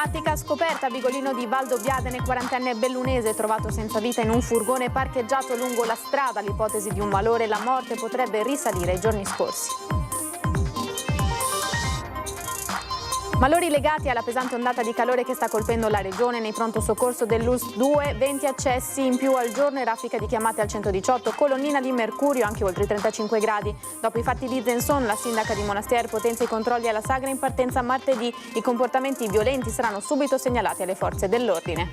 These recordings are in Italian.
drammatica scoperta a Bigolino di Valdobbiadene, quarantenne bellunese trovato senza vita in un furgone parcheggiato lungo la strada. L'ipotesi di un malore, la morte potrebbe risalire ai giorni scorsi. Malori legati alla pesante ondata di calore che sta colpendo la regione. Nei pronto soccorso dell'ULSS 2, 20 accessi in più al giorno e raffica di chiamate al 118, colonnina di mercurio anche oltre i 35 gradi. Dopo i fatti di Zenzon, la sindaca di Monastier potenzia i controlli alla sagra in partenza martedì. I comportamenti violenti saranno subito segnalati alle forze dell'ordine.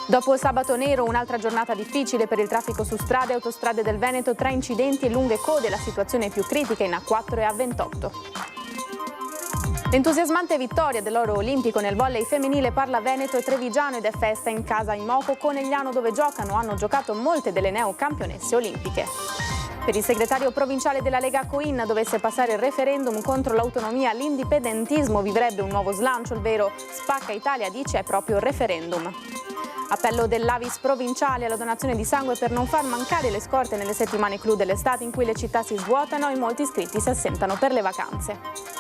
Dopo sabato nero, un'altra giornata difficile per il traffico su strade e autostrade del Veneto, 3 incidenti e lunghe code, la situazione più critica in A4 e A28. L'entusiasmante vittoria dell'oro olimpico nel volley femminile Parla Veneto e Trevigiano ed è festa in casa Imoco Conegliano dove hanno giocato molte delle neocampionesse olimpiche. Per il segretario provinciale della Lega Coin dovesse passare il referendum contro l'autonomia, l'indipendentismo vivrebbe un nuovo slancio, il vero Spacca Italia dice è proprio il referendum. Appello dell'Avis provinciale alla donazione di sangue per non far mancare le scorte nelle settimane clou dell'estate in cui le città si svuotano e molti iscritti si assentano per le vacanze.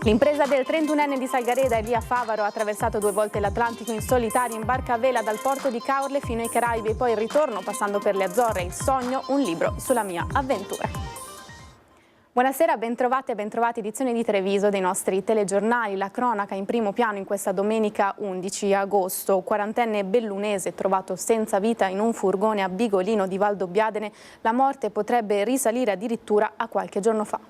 L'impresa del 31enne di Salgareda, Elia Favaro, ha attraversato 2 volte l'Atlantico in solitaria in barca a vela dal porto di Caorle fino ai Caraibi e poi il ritorno passando per le Azzorre. Il sogno, un libro sulla mia avventura. Buonasera, bentrovate e bentrovati, edizione di Treviso dei nostri telegiornali. La cronaca in primo piano in questa domenica 11 agosto. Quarantenne bellunese trovato senza vita in un furgone a Bigolino di Valdobbiadene. La morte potrebbe risalire addirittura a qualche giorno fa.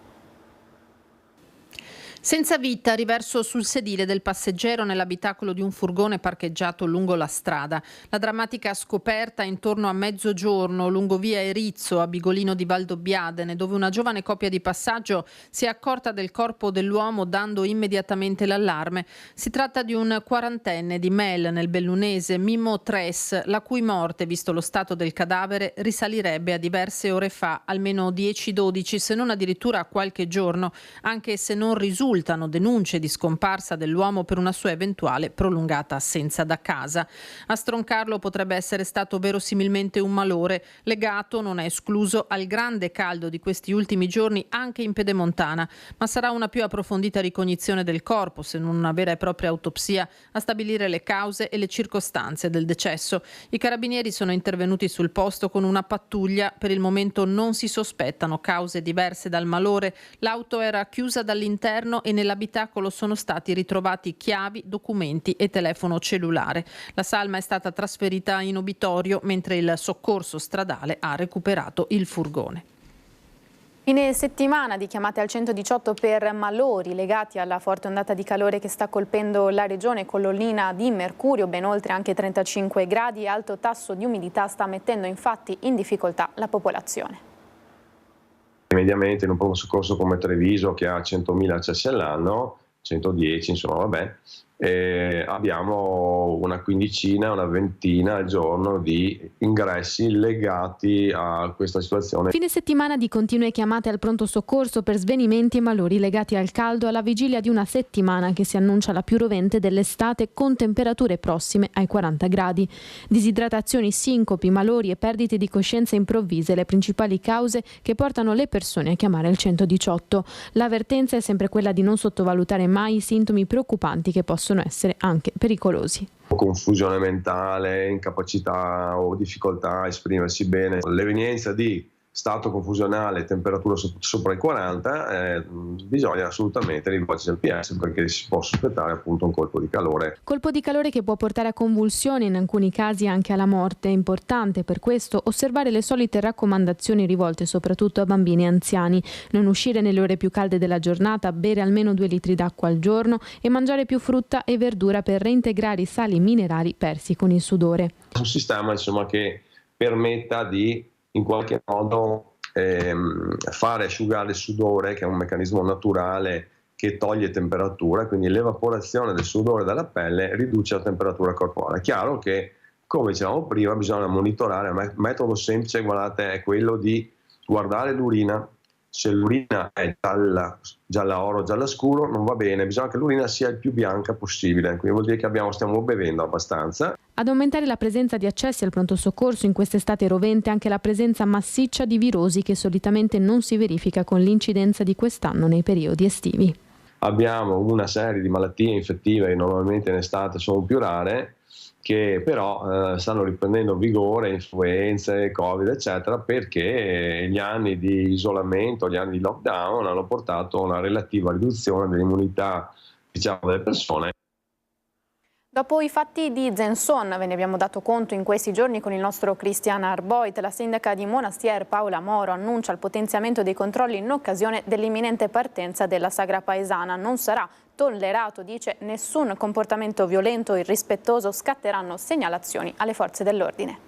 Senza vita, riverso sul sedile del passeggero nell'abitacolo di un furgone parcheggiato lungo la strada. La drammatica scoperta intorno a mezzogiorno lungo via Erizzo a Bigolino di Valdobbiadene, dove una giovane coppia di passaggio si è accorta del corpo dell'uomo dando immediatamente l'allarme. Si tratta di un quarantenne di Mel nel bellunese, Mimmo Tres, la cui morte, visto lo stato del cadavere, risalirebbe a diverse ore fa, almeno 10-12, se non addirittura a qualche giorno, anche se non risultano denunce di scomparsa dell'uomo per una sua eventuale prolungata assenza da casa. A stroncarlo potrebbe essere stato verosimilmente un malore legato, non è escluso, al grande caldo di questi ultimi giorni anche in Pedemontana, ma sarà una più approfondita ricognizione del corpo, se non una vera e propria autopsia, a stabilire le cause e le circostanze del decesso. I carabinieri sono intervenuti sul posto con una pattuglia. Per il momento non si sospettano cause diverse dal malore. L'auto era chiusa dall'interno e nell'abitacolo sono stati ritrovati chiavi, documenti e telefono cellulare. La salma è stata trasferita in obitorio mentre il soccorso stradale ha recuperato il furgone. Fine settimana di chiamate al 118 per malori legati alla forte ondata di calore che sta colpendo la regione, colonnina di mercurio ben oltre anche 35 gradi e alto tasso di umidità sta mettendo infatti in difficoltà la popolazione. Mediamente in un pronto soccorso come Treviso, che ha 100.000 accessi all'anno, 110 insomma vabbè, abbiamo una quindicina, una ventina al giorno di ingressi legati a questa situazione. Fine settimana di continue chiamate al pronto soccorso per svenimenti e malori legati al caldo alla vigilia di una settimana che si annuncia la più rovente dell'estate con temperature prossime ai 40 gradi. Disidratazioni, sincopi, malori e perdite di coscienza improvvise le principali cause che portano le persone a chiamare il 118. L'avvertenza è sempre quella di non sottovalutare mai i sintomi preoccupanti che possono essere anche pericolosi. Confusione mentale, incapacità o difficoltà a esprimersi bene, l'evenienza di stato confusionale, temperatura sopra i 40, bisogna assolutamente rivolgersi al PS perché si può sospettare appunto un colpo di calore. Colpo di calore che può portare a convulsioni, in alcuni casi anche alla morte. È importante per questo osservare le solite raccomandazioni rivolte soprattutto a bambini e anziani. Non uscire nelle ore più calde della giornata, bere almeno 2 litri d'acqua al giorno e mangiare più frutta e verdura per reintegrare i sali minerali persi con il sudore. Un sistema insomma che permetta di in qualche modo fare asciugare il sudore, che è un meccanismo naturale che toglie temperatura, quindi l'evaporazione del sudore dalla pelle riduce la temperatura corporale. È chiaro che, come dicevamo prima, bisogna monitorare. Il metodo semplice, guardate, è quello di guardare l'urina. Se l'urina è gialla oro, gialla scuro, non va bene, bisogna che l'urina sia il più bianca possibile, quindi vuol dire che stiamo bevendo abbastanza. Ad aumentare la presenza di accessi al pronto soccorso in quest'estate rovente anche la presenza massiccia di virosi che solitamente non si verifica con l'incidenza di quest'anno nei periodi estivi. abbiamo una serie di malattie infettive che normalmente in estate sono più rare, che però stanno riprendendo vigore, influenze, Covid eccetera, perché gli anni di isolamento, gli anni di lockdown hanno portato a una relativa riduzione dell'immunità, diciamo, delle persone. Dopo i fatti di Zenzon, ve ne abbiamo dato conto in questi giorni con il nostro Cristian Arboit, la sindaca di Monastier Paola Moro annuncia il potenziamento dei controlli in occasione dell'imminente partenza della sagra paesana. Non sarà tollerato, dice, nessun comportamento violento o irrispettoso, scatteranno segnalazioni alle forze dell'ordine.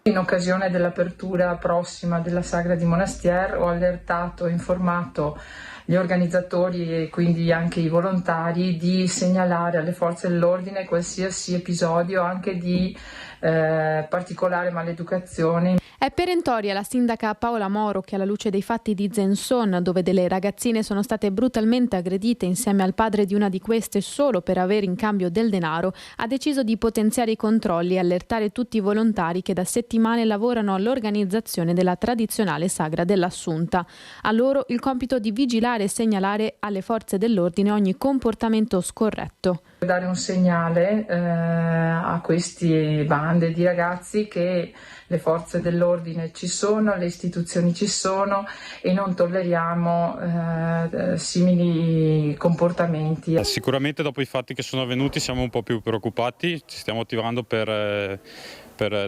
In occasione dell'apertura prossima della sagra di Monastier ho allertato e informato gli organizzatori e quindi anche i volontari di segnalare alle forze dell'ordine qualsiasi episodio anche di particolare maleducazione. È perentoria la sindaca Paola Moro che, alla luce dei fatti di Zenzon, dove delle ragazzine sono state brutalmente aggredite insieme al padre di una di queste solo per avere in cambio del denaro, ha deciso di potenziare i controlli e allertare tutti i volontari che da settimane lavorano all'organizzazione della tradizionale sagra dell'Assunta. A loro il compito di vigilare e segnalare alle forze dell'ordine ogni comportamento scorretto. Dare un segnale a queste bande di ragazzi che le forze dell'ordine ci sono, le istituzioni ci sono e non tolleriamo simili comportamenti. Sicuramente dopo i fatti che sono avvenuti siamo un po' più preoccupati, ci stiamo attivando per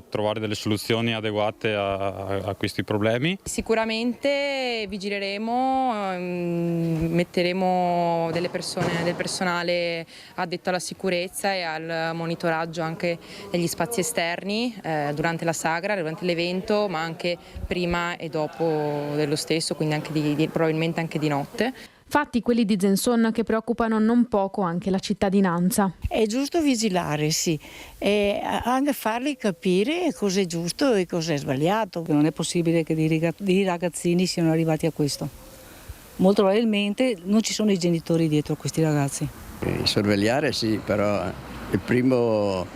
trovare delle soluzioni adeguate a questi problemi. Sicuramente vigileremo, metteremo del personale addetto alla sicurezza e al monitoraggio anche degli spazi esterni durante la sagra, durante l'evento, ma anche prima e dopo dello stesso, quindi anche probabilmente anche di notte. Fatti quelli di Zenzon che preoccupano non poco anche la cittadinanza. È giusto vigilare, sì, e anche farli capire cosa è giusto e cosa è sbagliato. Non è possibile che dei ragazzini siano arrivati a questo. Molto probabilmente non ci sono i genitori dietro a questi ragazzi. Sorvegliare sì, però il primo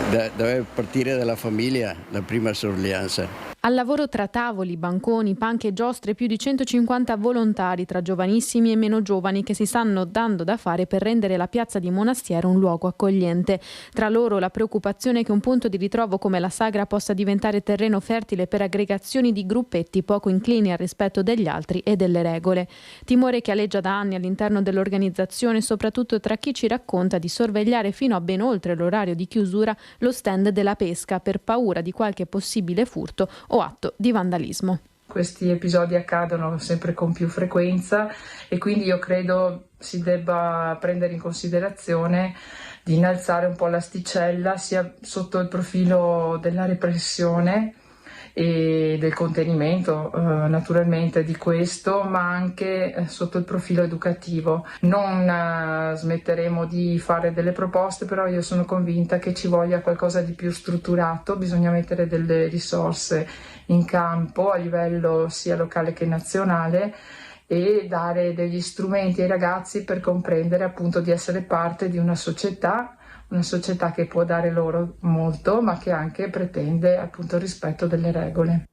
deve partire dalla famiglia, la prima sorveglianza. Al lavoro tra tavoli, banconi, panche e giostre più di 150 volontari tra giovanissimi e meno giovani che si stanno dando da fare per rendere la piazza di Monastier un luogo accogliente. Tra loro la preoccupazione che un punto di ritrovo come la sagra possa diventare terreno fertile per aggregazioni di gruppetti poco inclini al rispetto degli altri e delle regole. Timore che aleggia da anni all'interno dell'organizzazione, soprattutto tra chi ci racconta di sorvegliare fino a ben oltre l'orario di chiusura lo stand della pesca per paura di qualche possibile furto o atto di vandalismo. Questi episodi accadono sempre con più frequenza e quindi io credo si debba prendere in considerazione di innalzare un po' l'asticella sia sotto il profilo della repressione e del contenimento naturalmente di questo, ma anche sotto il profilo educativo. Non smetteremo di fare delle proposte, però io sono convinta che ci voglia qualcosa di più strutturato, bisogna mettere delle risorse in campo a livello sia locale che nazionale e dare degli strumenti ai ragazzi per comprendere appunto di essere parte di una società che può dare loro molto, ma che anche pretende appunto il rispetto delle regole.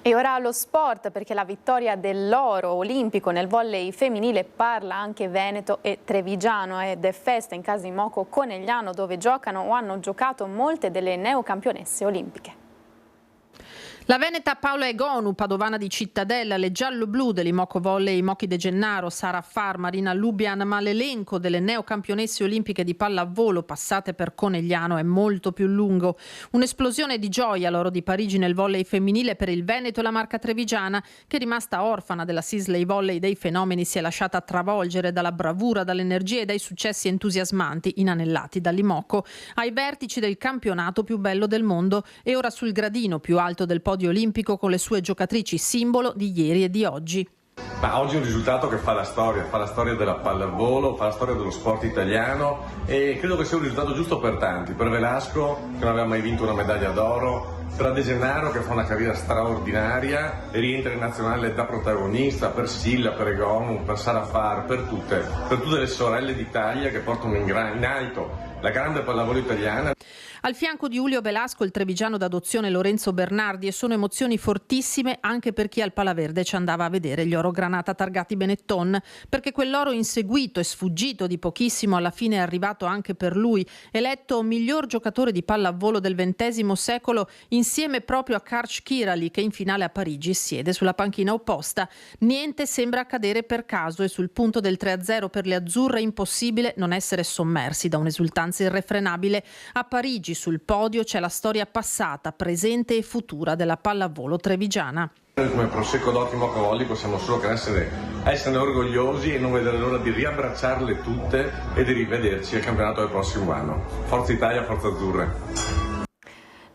E ora allo sport, perché la vittoria dell'oro olimpico nel volley femminile parla anche Veneto e Trevigiano ed è festa in casa Imoco Conegliano, dove giocano o hanno giocato molte delle neocampionesse olimpiche. La veneta Paola Egonu, padovana di Cittadella, le giallo-blu dell'Imoco Volley, Mochi De Gennaro, Sara Affar, Marina Lubian, ma l'elenco delle neocampionesse olimpiche di pallavolo passate per Conegliano è molto più lungo. Un'esplosione di gioia l'oro di Parigi nel volley femminile per il Veneto e la Marca Trevigiana, che rimasta orfana della Sisley Volley dei fenomeni si è lasciata travolgere dalla bravura, dall'energia e dai successi entusiasmanti inanellati dall'Imoco ai vertici del campionato più bello del mondo e ora sul gradino più alto del podio olimpico con le sue giocatrici simbolo di ieri e di oggi. Ma oggi è un risultato che fa la storia della pallavolo, fa la storia dello sport italiano e credo che sia un risultato giusto per tanti, per Velasco che non aveva mai vinto una medaglia d'oro, tra De Gennaro che fa una carriera straordinaria e rientra in nazionale da protagonista, per Silla, per Egonu, per Sara Far, per tutte le sorelle d'Italia che portano in alto la grande pallavolo italiana. Al fianco di Julio Velasco il trevigiano d'adozione Lorenzo Bernardi, e sono emozioni fortissime anche per chi al Palaverde ci andava a vedere gli oro granata targati Benetton, perché quell'oro inseguito e sfuggito di pochissimo alla fine è arrivato anche per lui, eletto miglior giocatore di pallavolo del XX secolo insieme proprio a Karch Kirali, che in finale a Parigi siede sulla panchina opposta. Niente sembra accadere per caso e sul punto del 3-0 per le azzurre è impossibile non essere sommersi da un'esultanza irrefrenabile. A Parigi sul podio c'è la storia passata, presente e futura della pallavolo trevigiana. Noi come Prosecco d'Otti Moccavoli possiamo solo che essere orgogliosi e non vedere l'ora di riabbracciarle tutte e di rivederci al campionato del prossimo anno. Forza Italia, Forza Azzurre.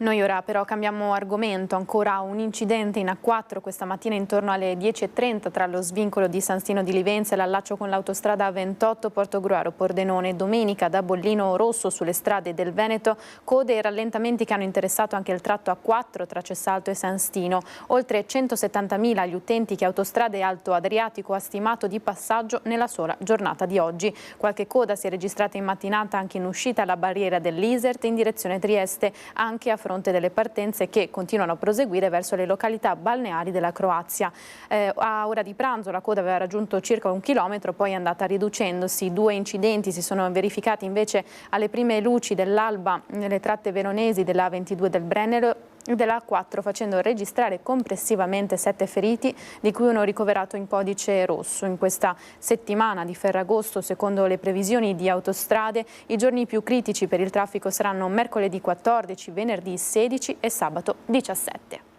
Noi ora però cambiamo argomento, ancora un incidente in A4 questa mattina intorno alle 10:30 tra lo svincolo di San Stino di Livenza e l'allaccio con l'autostrada A28 Portogruaro-Pordenone. Domenica da Bollino Rosso sulle strade del Veneto, code e rallentamenti che hanno interessato anche il tratto A4 tra Cessalto e San Stino. Oltre 170.000 gli utenti che Autostrade Alto Adriatico ha stimato di passaggio nella sola giornata di oggi. Qualche coda si è registrata in mattinata anche in uscita alla barriera dell'Isert in direzione Trieste, anche a fronte delle partenze che continuano a proseguire verso le località balneari della Croazia. A ora di pranzo la coda aveva raggiunto circa 1 chilometro, poi è andata riducendosi. 2 incidenti si sono verificati invece alle prime luci dell'alba nelle tratte veronesi della A22 del Brennero e della A4, facendo registrare complessivamente 7 feriti, di cui uno ricoverato in codice rosso. In questa settimana di Ferragosto, secondo le previsioni di Autostrade, i giorni più critici per il traffico saranno mercoledì 14, venerdì 16 e sabato 17.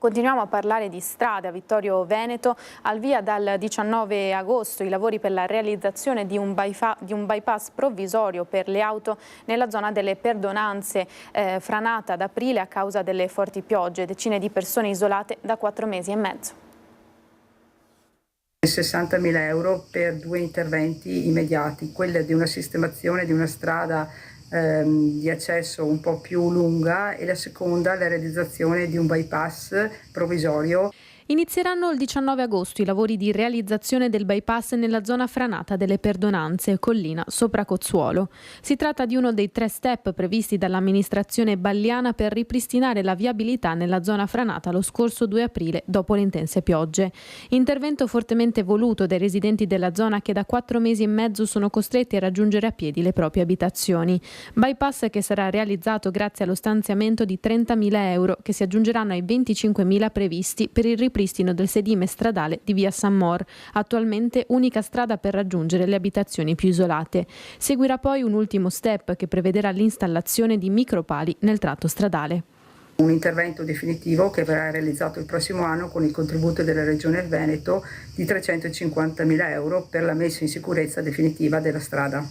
Continuiamo a parlare di strade a Vittorio Veneto. Al via dal 19 agosto i lavori per la realizzazione di un bypass provvisorio per le auto nella zona delle Perdonanze, franata ad aprile a causa delle forti piogge. Decine di persone isolate da 4 mesi e mezzo. 60.000 euro per 2 interventi immediati, quella di una sistemazione di una strada di accesso un po' più lunga e la seconda la realizzazione di un bypass provvisorio. Inizieranno il 19 agosto i lavori di realizzazione del bypass nella zona franata delle Perdonanze, collina sopra Cozzuolo. Si tratta di uno dei 3 step previsti dall'amministrazione balliana per ripristinare la viabilità nella zona franata lo scorso 2 aprile dopo le intense piogge. Intervento fortemente voluto dai residenti della zona che da 4 mesi e mezzo sono costretti a raggiungere a piedi le proprie abitazioni. Bypass che sarà realizzato grazie allo stanziamento di 30.000 euro che si aggiungeranno ai 25.000 previsti per il ripristino del sedime stradale di via San Mor, attualmente unica strada per raggiungere le abitazioni più isolate. Seguirà poi un ultimo step che prevederà l'installazione di micropali nel tratto stradale. Un intervento definitivo che verrà realizzato il prossimo anno con il contributo della Regione Veneto di 350.000 euro per la messa in sicurezza definitiva della strada.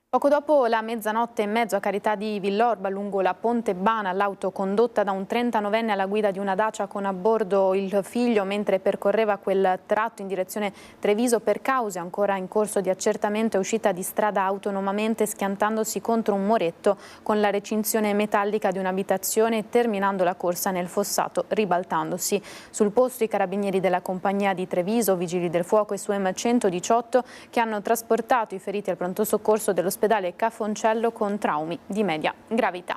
Poco dopo la mezzanotte e mezzo a Carità di Villorba, lungo la Ponte Bana, l'auto condotta da un 39enne alla guida di una Dacia con a bordo il figlio mentre percorreva quel tratto in direzione Treviso per cause ancora in corso di accertamento è uscita di strada autonomamente schiantandosi contro un muretto con la recinzione metallica di un'abitazione e terminando la corsa nel fossato ribaltandosi. Sul posto i carabinieri della compagnia di Treviso, vigili del fuoco e SUEM 118 che hanno trasportato i feriti al pronto soccorso dell'ospedale Cafoncello con traumi di media gravità.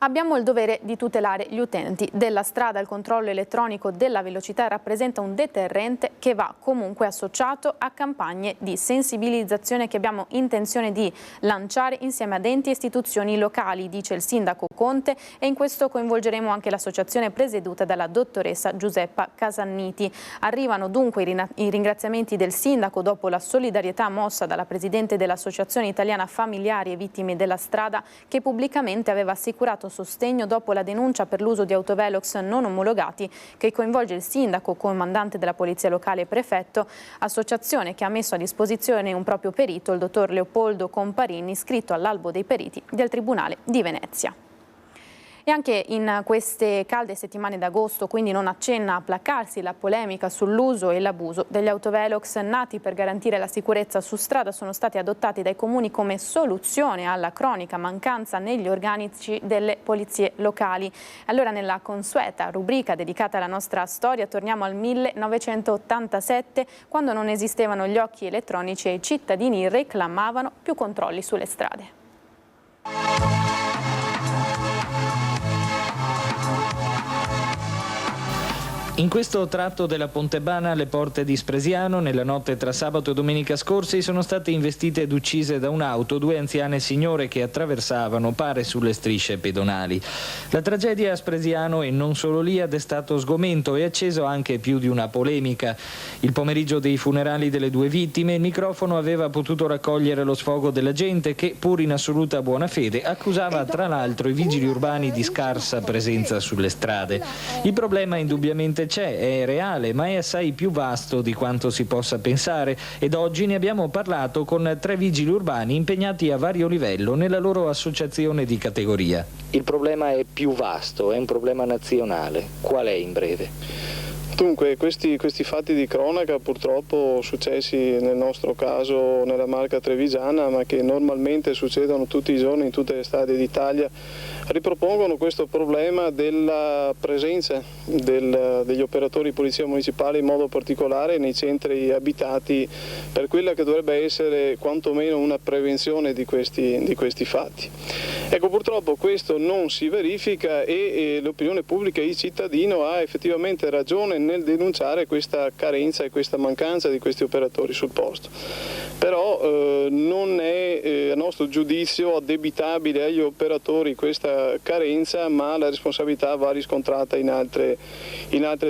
Abbiamo il dovere di tutelare gli utenti della strada. Il controllo elettronico della velocità rappresenta un deterrente che va comunque associato a campagne di sensibilizzazione che abbiamo intenzione di lanciare insieme ad enti e istituzioni locali, dice il sindaco Conte, e in questo coinvolgeremo anche l'associazione presieduta dalla dottoressa Giuseppa Casanniti. Arrivano dunque i ringraziamenti del sindaco dopo la solidarietà mossa dalla presidente dell'Associazione Italiana Familiari e Vittime della Strada che pubblicamente aveva assicurato sostegno dopo la denuncia per l'uso di autovelox non omologati che coinvolge il sindaco, comandante della polizia locale e prefetto, associazione che ha messo a disposizione un proprio perito, il dottor Leopoldo Comparini, iscritto all'albo dei periti del Tribunale di Venezia. E E anche in queste calde settimane d'agosto quindi non accenna a placarsi la polemica sull'uso e l'abuso degli autovelox. Nati per garantire la sicurezza su strada, sono stati adottati dai comuni come soluzione alla cronica mancanza negli organici delle polizie locali. Allora, nella consueta rubrica dedicata alla nostra storia torniamo al 1987, quando non esistevano gli occhi elettronici e i cittadini reclamavano più controlli sulle strade. In questo tratto della Pontebana, alle porte di Spresiano, nella notte tra sabato e domenica scorsi, sono state investite ed uccise da un'auto 2 anziane signore che attraversavano, pare, sulle strisce pedonali. La tragedia a Spresiano, e non solo lì, ha destato sgomento e acceso anche più di una polemica. Il pomeriggio dei funerali delle 2 vittime, il microfono aveva potuto raccogliere lo sfogo della gente che, pur in assoluta buona fede, accusava tra l'altro i vigili urbani di scarsa presenza sulle strade. Il problema indubbiamente è reale, ma è assai più vasto di quanto si possa pensare, ed oggi ne abbiamo parlato con 3 vigili urbani impegnati a vario livello nella loro associazione di categoria. Il problema è più vasto, è un problema nazionale. Qual è in breve? Dunque, questi fatti di cronaca purtroppo successi nel nostro caso nella Marca Trevigiana, ma che normalmente succedono tutti i giorni in tutte le strade d'Italia, ripropongono questo problema della presenza degli operatori di polizia municipale, in modo particolare nei centri abitati, per quella che dovrebbe essere quantomeno una prevenzione di questi fatti. Ecco, purtroppo questo non si verifica e l'opinione pubblica e il cittadino ha effettivamente ragione nel denunciare questa carenza e questa mancanza di questi operatori sul posto. Però non è a nostro giudizio addebitabile agli operatori questa carenza, ma la responsabilità va riscontrata in altre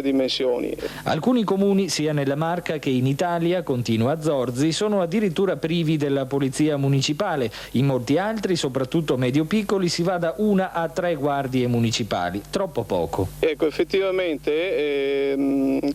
dimensioni. Alcuni comuni, sia nella Marca che in Italia, continua Zorzi, sono addirittura privi della polizia municipale. In molti altri, soprattutto medio-piccoli, si va da 1 a 3 guardie municipali. Troppo poco. Ecco, effettivamente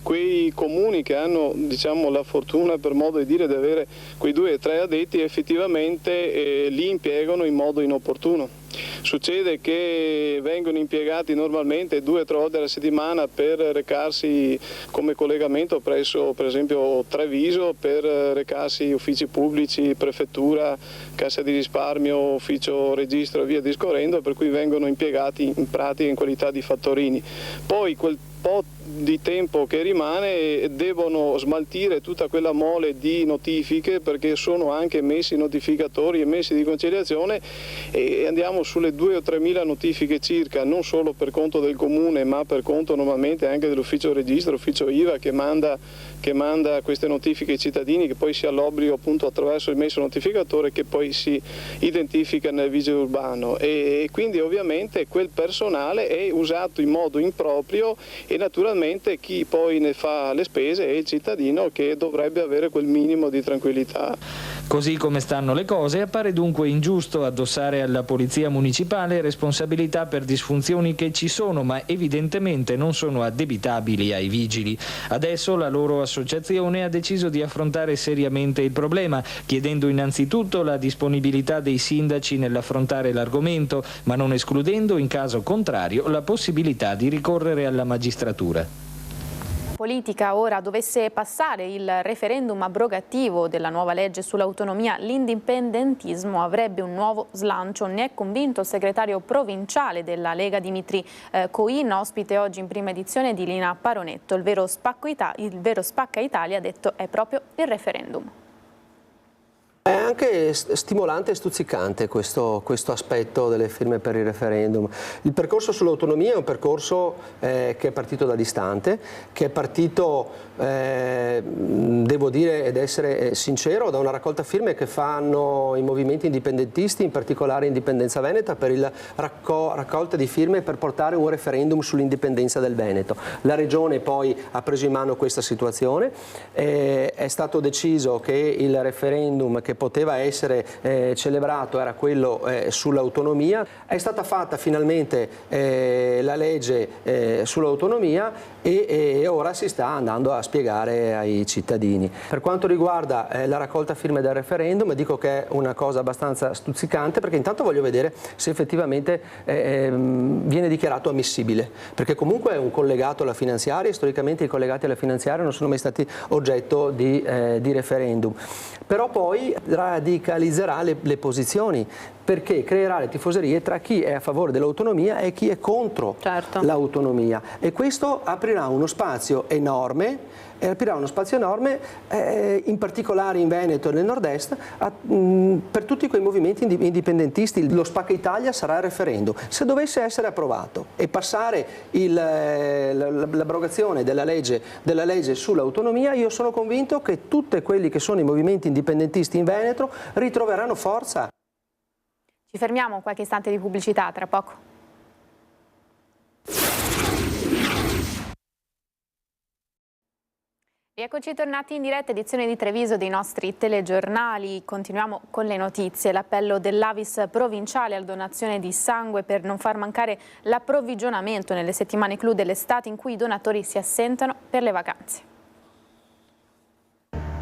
quei comuni che hanno, diciamo, la fortuna, per modo di dire, di avere quei 2 o 3 addetti, effettivamente li impiegano in modo inopportuno. Succede che vengono impiegati normalmente 2 o 3 volte alla settimana per recarsi come collegamento presso, per esempio, Treviso, per recarsi uffici pubblici, prefettura, cassa di risparmio, ufficio registro e via discorrendo, per cui vengono impiegati in pratica in qualità di fattorini. Poi quel po' di tempo che rimane devono smaltire tutta quella mole di notifiche, perché sono anche messi notificatori e messi di conciliazione, e andiamo sulle 2 o 3 mila notifiche circa, non solo per conto del comune, ma per conto normalmente anche dell'ufficio registro, ufficio IVA, che manda queste notifiche ai cittadini, che poi si ha l'obbligo appunto attraverso il messo notificatore, che poi si identifica nel vigile urbano, e quindi ovviamente quel personale è usato in modo improprio, e naturalmente chi poi ne fa le spese è il cittadino, che dovrebbe avere quel minimo di tranquillità. Così come stanno le cose, appare dunque ingiusto addossare alla polizia municipale responsabilità per disfunzioni che ci sono, ma evidentemente non sono addebitabili ai vigili. Adesso la loro associazione ha deciso di affrontare seriamente il problema, chiedendo innanzitutto la disponibilità dei sindaci nell'affrontare l'argomento, ma non escludendo, in caso contrario, la possibilità di ricorrere alla magistratura. Politica ora dovesse passare il referendum abrogativo della nuova legge sull'autonomia, l'indipendentismo avrebbe un nuovo slancio. Ne è convinto il segretario provinciale della Lega Dimitri Coin, ospite oggi in prima edizione di Lina Paronetto. Il vero spacca Italia, ha detto, è proprio il referendum. È anche stimolante e stuzzicante questo aspetto delle firme per il referendum. Il percorso sull'autonomia è un percorso che è partito da distante, che è partito, devo dire ed essere sincero, da una raccolta firme che fanno i movimenti indipendentisti, in particolare Indipendenza Veneta, per il raccolta di firme per portare un referendum sull'indipendenza del Veneto. La Regione poi ha preso in mano questa situazione, è stato deciso che il referendum, che poteva poteva essere celebrato era quello sull'autonomia. È stata fatta finalmente la legge sull'autonomia e ora si sta andando a spiegare ai cittadini. Per quanto riguarda la raccolta firme del referendum, dico che è una cosa abbastanza stuzzicante, perché intanto voglio vedere se effettivamente viene dichiarato ammissibile, perché comunque è un collegato alla finanziaria e storicamente i collegati alla finanziaria non sono mai stati oggetto di referendum. Però poi radicalizzerà le posizioni, perché creerà le tifoserie tra chi è a favore dell'autonomia e chi è contro l'autonomia, e questo aprirà uno spazio enorme, in particolare in Veneto e nel nord-est, per tutti quei movimenti indipendentisti. Lo Spacca Italia sarà il referendum. Se dovesse essere approvato e passare l'abrogazione della legge sull'autonomia, io sono convinto che tutti quelli che sono i movimenti indipendentisti in Veneto ritroveranno forza. Ci fermiamo qualche istante di pubblicità, tra poco. Eccoci tornati in diretta, edizione di Treviso dei nostri telegiornali. Continuiamo con le notizie. L'appello dell'Avis provinciale alla donazione di sangue per non far mancare l'approvvigionamento nelle settimane clou dell'estate in cui i donatori si assentano per le vacanze.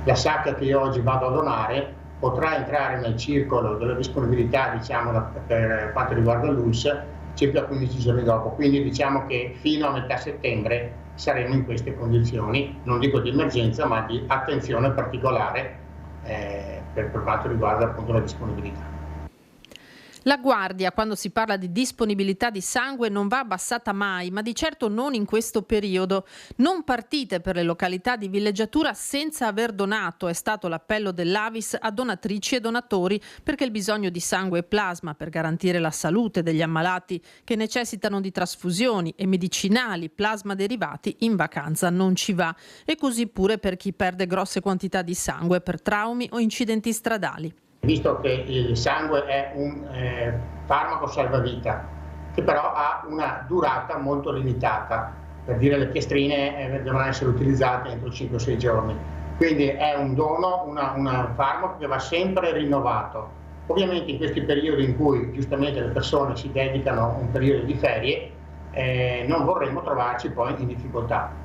La sacca che io oggi vado a donare potrà entrare nel circolo della disponibilità, diciamo, per quanto riguarda l'ULSS circa 15 giorni dopo, quindi diciamo che fino a metà settembre saremo in queste condizioni, non dico di emergenza, ma di attenzione particolare per quanto riguarda appunto la disponibilità. La guardia, quando si parla di disponibilità di sangue, non va abbassata mai, ma di certo non in questo periodo. Non partite per le località di villeggiatura senza aver donato, è stato l'appello dell'Avis a donatrici e donatori, perché il bisogno di sangue e plasma per garantire la salute degli ammalati che necessitano di trasfusioni e medicinali plasma derivati in vacanza non ci va. E così pure per chi perde grosse quantità di sangue per traumi o incidenti stradali. Visto che il sangue è un farmaco salvavita, che però ha una durata molto limitata, per dire le piastrine devono essere utilizzate entro 5-6 giorni, quindi è un dono, un farmaco che va sempre rinnovato. Ovviamente in questi periodi in cui giustamente le persone si dedicano a un periodo di ferie, non vorremmo trovarci poi in difficoltà.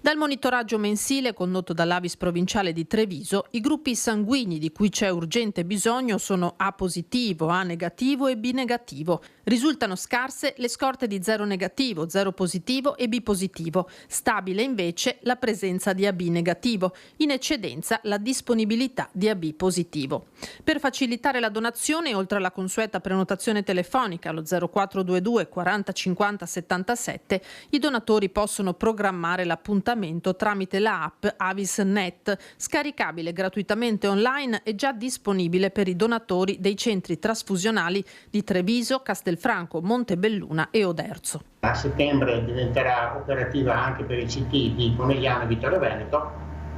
Dal monitoraggio mensile condotto dall'Avis provinciale di Treviso, i gruppi sanguigni di cui c'è urgente bisogno sono A positivo, A negativo e B negativo. Risultano scarse le scorte di 0 negativo, 0 positivo e B positivo. Stabile invece la presenza di AB negativo, in eccedenza la disponibilità di AB positivo. Per facilitare la donazione, oltre alla consueta prenotazione telefonica allo 0422 40 50 77, i donatori possono programmare l'appuntamento tramite la app AvisNet, scaricabile gratuitamente online e già disponibile per i donatori dei centri trasfusionali di Treviso, Castelfranco, Montebelluna e Oderzo. A settembre diventerà operativa anche per i CT di Conegliano e Vittorio Veneto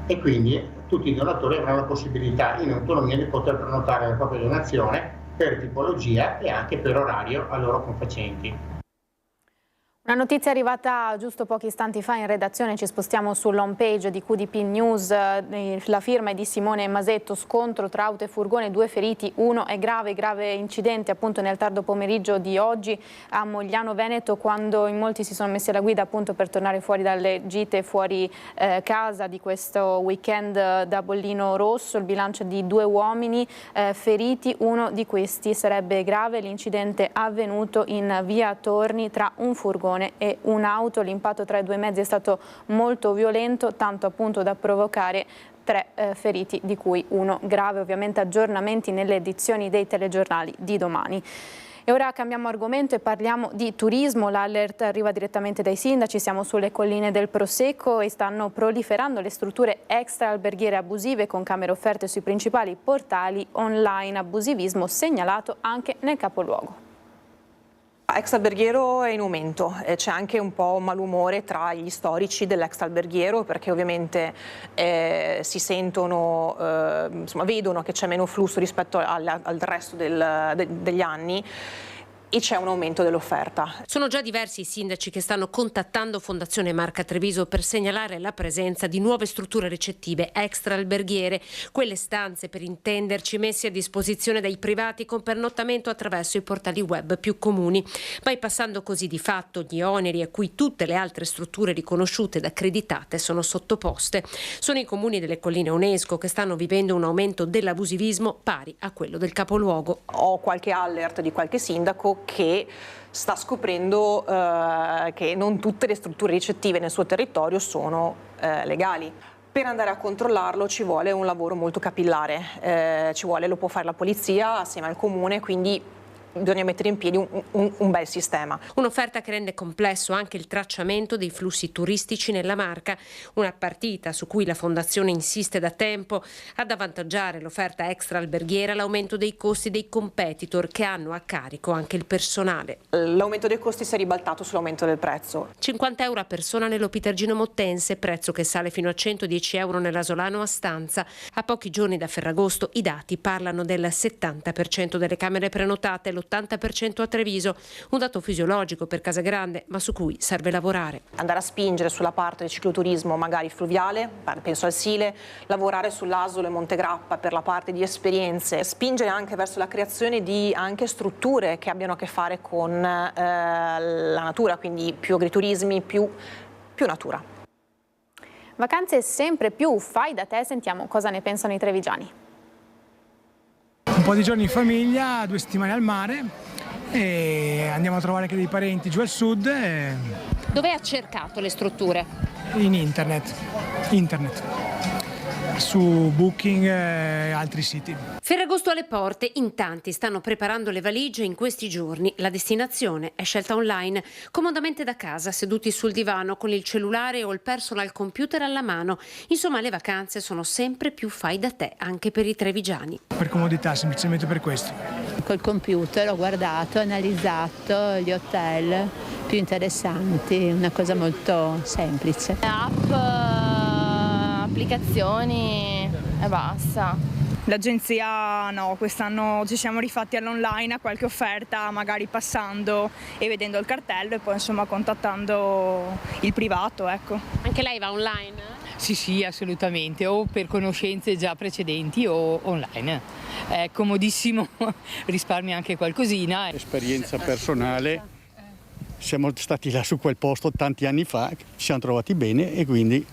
e quindi tutti i donatori avranno la possibilità in autonomia di poter prenotare la propria donazione per tipologia e anche per orario a loro confacenti. Una notizia arrivata giusto pochi istanti fa in redazione, ci spostiamo sull'home page di QDP News, la firma è di Simone Masetto, scontro tra auto e furgone, 2 feriti, 1 è grave incidente appunto nel tardo pomeriggio di oggi a Mogliano Veneto, quando in molti si sono messi alla guida appunto per tornare fuori dalle gite fuori casa di questo weekend da Bollino Rosso. Il bilancio è di 2 uomini feriti, uno di questi sarebbe grave, l'incidente avvenuto in via Torni tra un furgone e un'auto. L'impatto tra i 2 mezzi è stato molto violento, tanto appunto da provocare 3 feriti, di cui 1 grave. Ovviamente aggiornamenti nelle edizioni dei telegiornali di domani. E ora cambiamo argomento e parliamo di turismo. L'alert arriva direttamente dai sindaci, siamo sulle colline del Prosecco e stanno proliferando le strutture extra alberghiere abusive con camere offerte sui principali portali online. Abusivismo segnalato anche nel capoluogo. Extraalberghiero è in aumento, c'è anche un po' malumore tra gli storici dell'extraalberghiero perché ovviamente si sentono, insomma, vedono che c'è meno flusso rispetto al resto degli anni e c'è un aumento dell'offerta. Sono già diversi i sindaci che stanno contattando Fondazione Marca Treviso per segnalare la presenza di nuove strutture ricettive extra-alberghiere, quelle stanze, per intenderci, messe a disposizione dai privati con pernottamento attraverso i portali web più comuni, bypassando così di fatto gli oneri a cui tutte le altre strutture riconosciute ed accreditate sono sottoposte. Sono i comuni delle colline UNESCO che stanno vivendo un aumento dell'abusivismo pari a quello del capoluogo. Ho qualche alert di qualche sindaco che sta scoprendo che non tutte le strutture ricettive nel suo territorio sono legali. Per andare a controllarlo ci vuole un lavoro molto capillare, lo può fare la polizia assieme al comune, quindi bisogna mettere in piedi un bel sistema. Un'offerta che rende complesso anche il tracciamento dei flussi turistici nella Marca, una partita su cui la Fondazione insiste da tempo. Ad avvantaggiare l'offerta extra alberghiera l'aumento dei costi dei competitor che hanno a carico anche il personale. L'aumento dei costi si è ribaltato sull'aumento del prezzo. 50 euro a persona nell'Opitergino Mottense, prezzo che sale fino a 110 euro nell'Asolano a stanza. A pochi giorni da Ferragosto i dati parlano del 70% delle camere prenotate, l'80% a Treviso, un dato fisiologico per Casa Grande, ma su cui serve lavorare. Andare a spingere sulla parte del cicloturismo magari fluviale, penso al Sile, lavorare sull'Asolo e Montegrappa per la parte di esperienze, spingere anche verso la creazione di anche strutture che abbiano a che fare con la natura, quindi più agriturismi, più natura. Vacanze sempre più fai da te, sentiamo cosa ne pensano i trevigiani. Un po' di giorni in famiglia, 2 settimane al mare e andiamo a trovare anche dei parenti giù al sud. Dove ha cercato le strutture? In internet, su Booking e altri siti. Ferragosto alle porte, in tanti stanno preparando le valigie in questi giorni. La destinazione è scelta online, comodamente da casa, seduti sul divano con il cellulare o il personal computer alla mano. Insomma, le vacanze sono sempre più fai da te, anche per i trevigiani. Per comodità, semplicemente per questo. Col computer ho guardato, analizzato gli hotel più interessanti, una cosa molto semplice. Applicazioni e basta. L'agenzia no, quest'anno ci siamo rifatti all'online a qualche offerta, magari passando e vedendo il cartello e poi insomma contattando il privato, ecco. Anche lei va online? Sì, assolutamente, o per conoscenze già precedenti o online. È comodissimo, risparmia anche qualcosina. Esperienza personale, siamo stati là su quel posto tanti anni fa, ci siamo trovati bene e quindi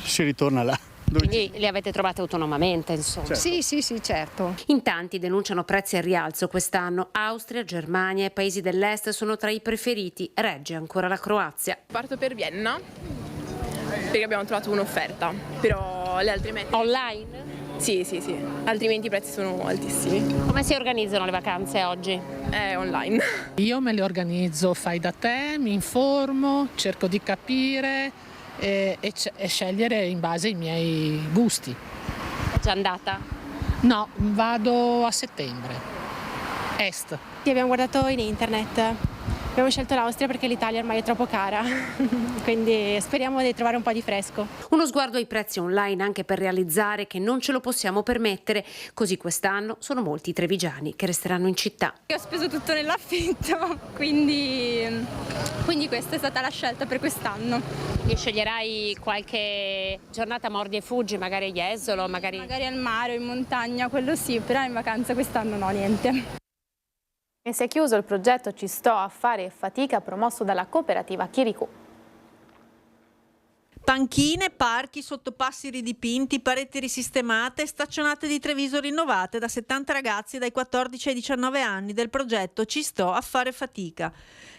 si ritorna là. Quindi le avete trovate autonomamente, insomma? Certo. Sì, certo. In tanti denunciano prezzi al rialzo quest'anno. Austria, Germania e paesi dell'est sono tra i preferiti. Regge ancora la Croazia. Parto per Vienna perché abbiamo trovato un'offerta, però le altre mete... Online? Sì, altrimenti i prezzi sono altissimi. Come si organizzano le vacanze oggi? Online. Io me le organizzo fai da te, mi informo, cerco di capire e scegliere in base ai miei gusti. È già andata? No, vado a settembre. Est. Sì, abbiamo guardato in internet. Abbiamo scelto l'Austria perché l'Italia ormai è troppo cara, quindi speriamo di trovare un po' di fresco. Uno sguardo ai prezzi online anche per realizzare che non ce lo possiamo permettere, così quest'anno sono molti i trevigiani che resteranno in città. Io ho speso tutto nell'affitto, quindi questa è stata la scelta per quest'anno. E sceglierai qualche giornata mordi e fuggi, magari a Jesolo, magari al mare o in montagna, quello sì, però in vacanza quest'anno no, niente. E si è chiuso il progetto Ci sto a fare fatica promosso dalla cooperativa Chirico. Panchine, parchi, sottopassi ridipinti, pareti risistemate, staccionate di Treviso rinnovate da 70 ragazzi dai 14 ai 19 anni del progetto Ci sto a fare fatica.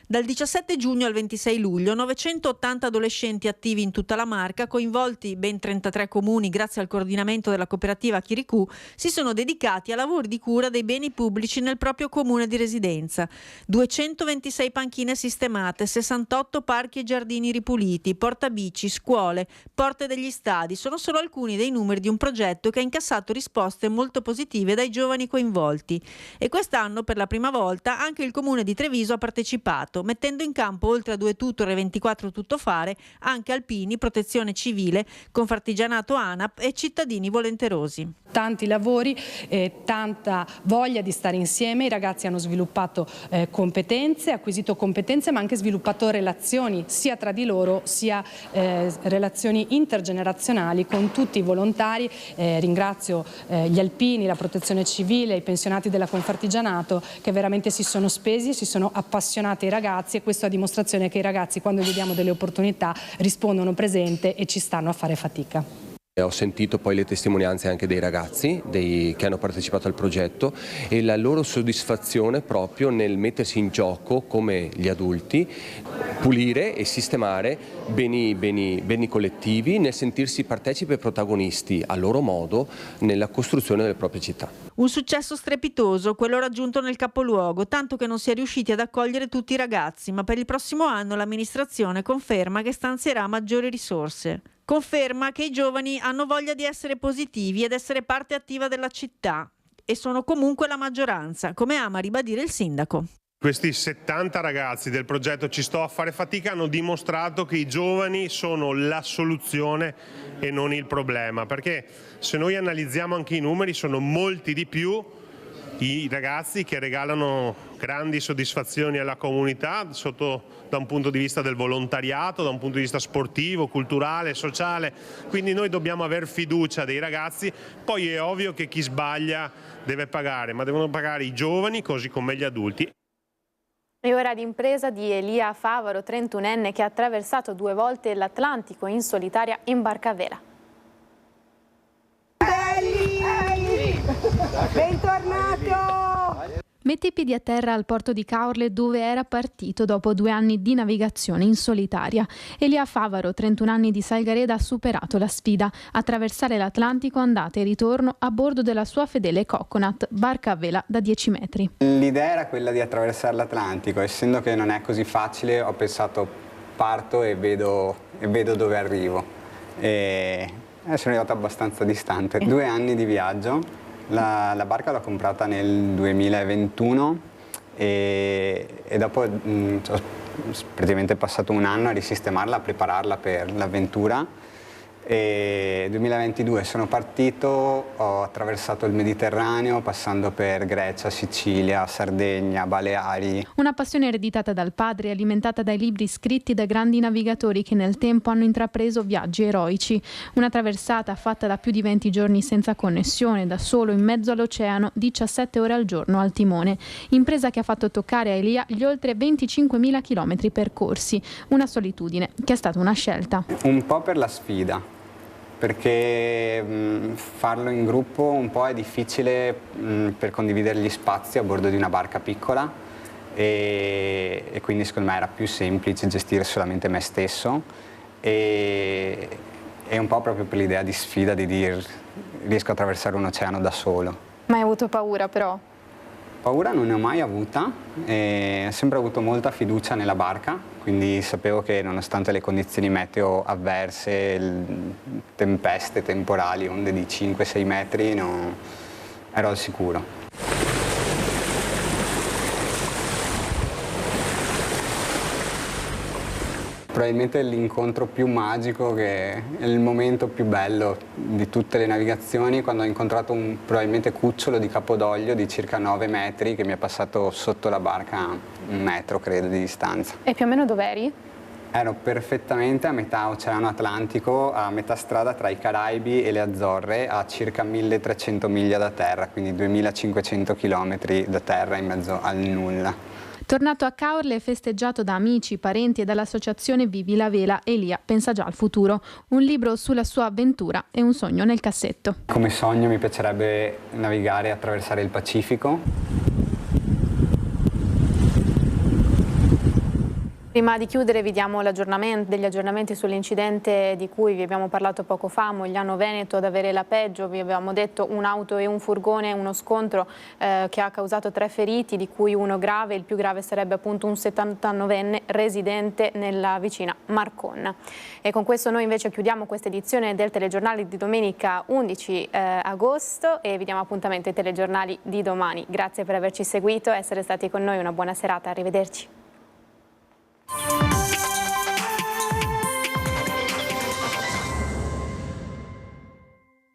Dal 17 giugno al 26 luglio 980 adolescenti attivi in tutta la Marca, coinvolti ben 33 comuni grazie al coordinamento della cooperativa Chirico, si sono dedicati a lavori di cura dei beni pubblici nel proprio comune di residenza. 226 panchine sistemate, 68 parchi e giardini ripuliti, portabici, scuole, porte degli stadi sono solo alcuni dei numeri di un progetto che ha incassato risposte molto positive dai giovani coinvolti. E quest'anno per la prima volta anche il comune di Treviso ha partecipato. Senato, mettendo in campo oltre a 2 tutor e 24 tuttofare anche alpini, protezione civile, Confartigianato ANAP e cittadini volenterosi. Tanti lavori, tanta voglia di stare insieme, i ragazzi hanno sviluppato competenze, acquisito competenze, ma anche sviluppato relazioni sia tra di loro sia relazioni intergenerazionali con tutti i volontari. Ringrazio gli alpini, la protezione civile, i pensionati della Confartigianato che veramente si sono spesi, si sono appassionati ai ragazzi, e questo a dimostrazione che i ragazzi, quando gli diamo delle opportunità, rispondono presente e ci stanno a fare fatica. Ho sentito poi le testimonianze anche dei ragazzi che hanno partecipato al progetto e la loro soddisfazione proprio nel mettersi in gioco come gli adulti, pulire e sistemare beni collettivi, nel sentirsi partecipi e protagonisti a loro modo nella costruzione delle proprie città. Un successo strepitoso, quello raggiunto nel capoluogo, tanto che non si è riusciti ad accogliere tutti i ragazzi, ma per il prossimo anno l'amministrazione conferma che stanzierà maggiori risorse. Conferma che i giovani hanno voglia di essere positivi ed essere parte attiva della città e sono comunque la maggioranza, come ama ribadire il sindaco. Questi 70 ragazzi del progetto Ci sto a fare fatica hanno dimostrato che i giovani sono la soluzione e non il problema, perché se noi analizziamo anche i numeri sono molti di più i ragazzi che regalano grandi soddisfazioni alla comunità da un punto di vista del volontariato, da un punto di vista sportivo, culturale, sociale, quindi noi dobbiamo aver fiducia dei ragazzi. Poi è ovvio che chi sbaglia deve pagare, ma devono pagare i giovani così come gli adulti. E ora d'impresa di Elia Favaro, 31enne, che ha attraversato 2 volte l'Atlantico in solitaria in barca a vela. Bentornato! Mette i piedi a terra al porto di Caorle, dove era partito dopo 2 anni di navigazione in solitaria. Elia Favaro, 31 anni di Salgareda, ha superato la sfida: attraversare l'Atlantico andata e ritorno a bordo della sua fedele Coconut, barca a vela da 10 metri. L'idea era quella di attraversare l'Atlantico, essendo che non è così facile, ho pensato parto e vedo dove arrivo. E sono arrivato abbastanza distante. 2 anni di viaggio. La barca l'ho comprata nel 2021 e dopo ho praticamente passato 1 anno a risistemarla, a prepararla per l'avventura. E nel 2022 sono partito, ho attraversato il Mediterraneo passando per Grecia, Sicilia, Sardegna, Baleari. Una passione ereditata dal padre, alimentata dai libri scritti da grandi navigatori che nel tempo hanno intrapreso viaggi eroici. Una traversata fatta da più di 20 giorni senza connessione, da solo in mezzo all'oceano, 17 ore al giorno al timone. Impresa che ha fatto toccare a Elia gli oltre 25.000 chilometri percorsi. Una solitudine che è stata una scelta. Un po' per la sfida, perché farlo in gruppo un po' è difficile per condividere gli spazi a bordo di una barca piccola e quindi secondo me era più semplice gestire solamente me stesso e un po' proprio per l'idea di sfida, di dire riesco a attraversare un oceano da solo. Ma hai avuto paura però? Paura non ne ho mai avuta, ho sempre avuto molta fiducia nella barca, quindi sapevo che nonostante le condizioni meteo avverse, tempeste, temporali, onde di 5-6 metri, ero al sicuro. Probabilmente è l'incontro più magico, che è il momento più bello di tutte le navigazioni, quando ho incontrato un probabilmente cucciolo di capodoglio di circa 9 metri che mi è passato sotto la barca 1 metro, credo, di distanza. E più o meno dov'eri? Ero perfettamente a metà Oceano Atlantico, a metà strada tra i Caraibi e le Azzorre, a circa 1300 miglia da terra, quindi 2500 chilometri da terra in mezzo al nulla. Tornato a Caorle e festeggiato da amici, parenti e dall'associazione Vivi la Vela, Elia pensa già al futuro. Un libro sulla sua avventura e un sogno nel cassetto. Come sogno mi piacerebbe navigare e attraversare il Pacifico. Prima di chiudere vi diamo degli aggiornamenti sull'incidente di cui vi abbiamo parlato poco fa, Mogliano Veneto ad avere la peggio. Vi avevamo detto un'auto e un furgone, uno scontro che ha causato 3 feriti, di cui 1 grave. Il più grave sarebbe appunto un 79enne residente nella vicina Marconna. E con questo noi invece chiudiamo questa edizione del telegiornale di domenica 11 agosto e vi diamo appuntamento ai telegiornali di domani. Grazie per averci seguito e essere stati con noi, una buona serata, arrivederci.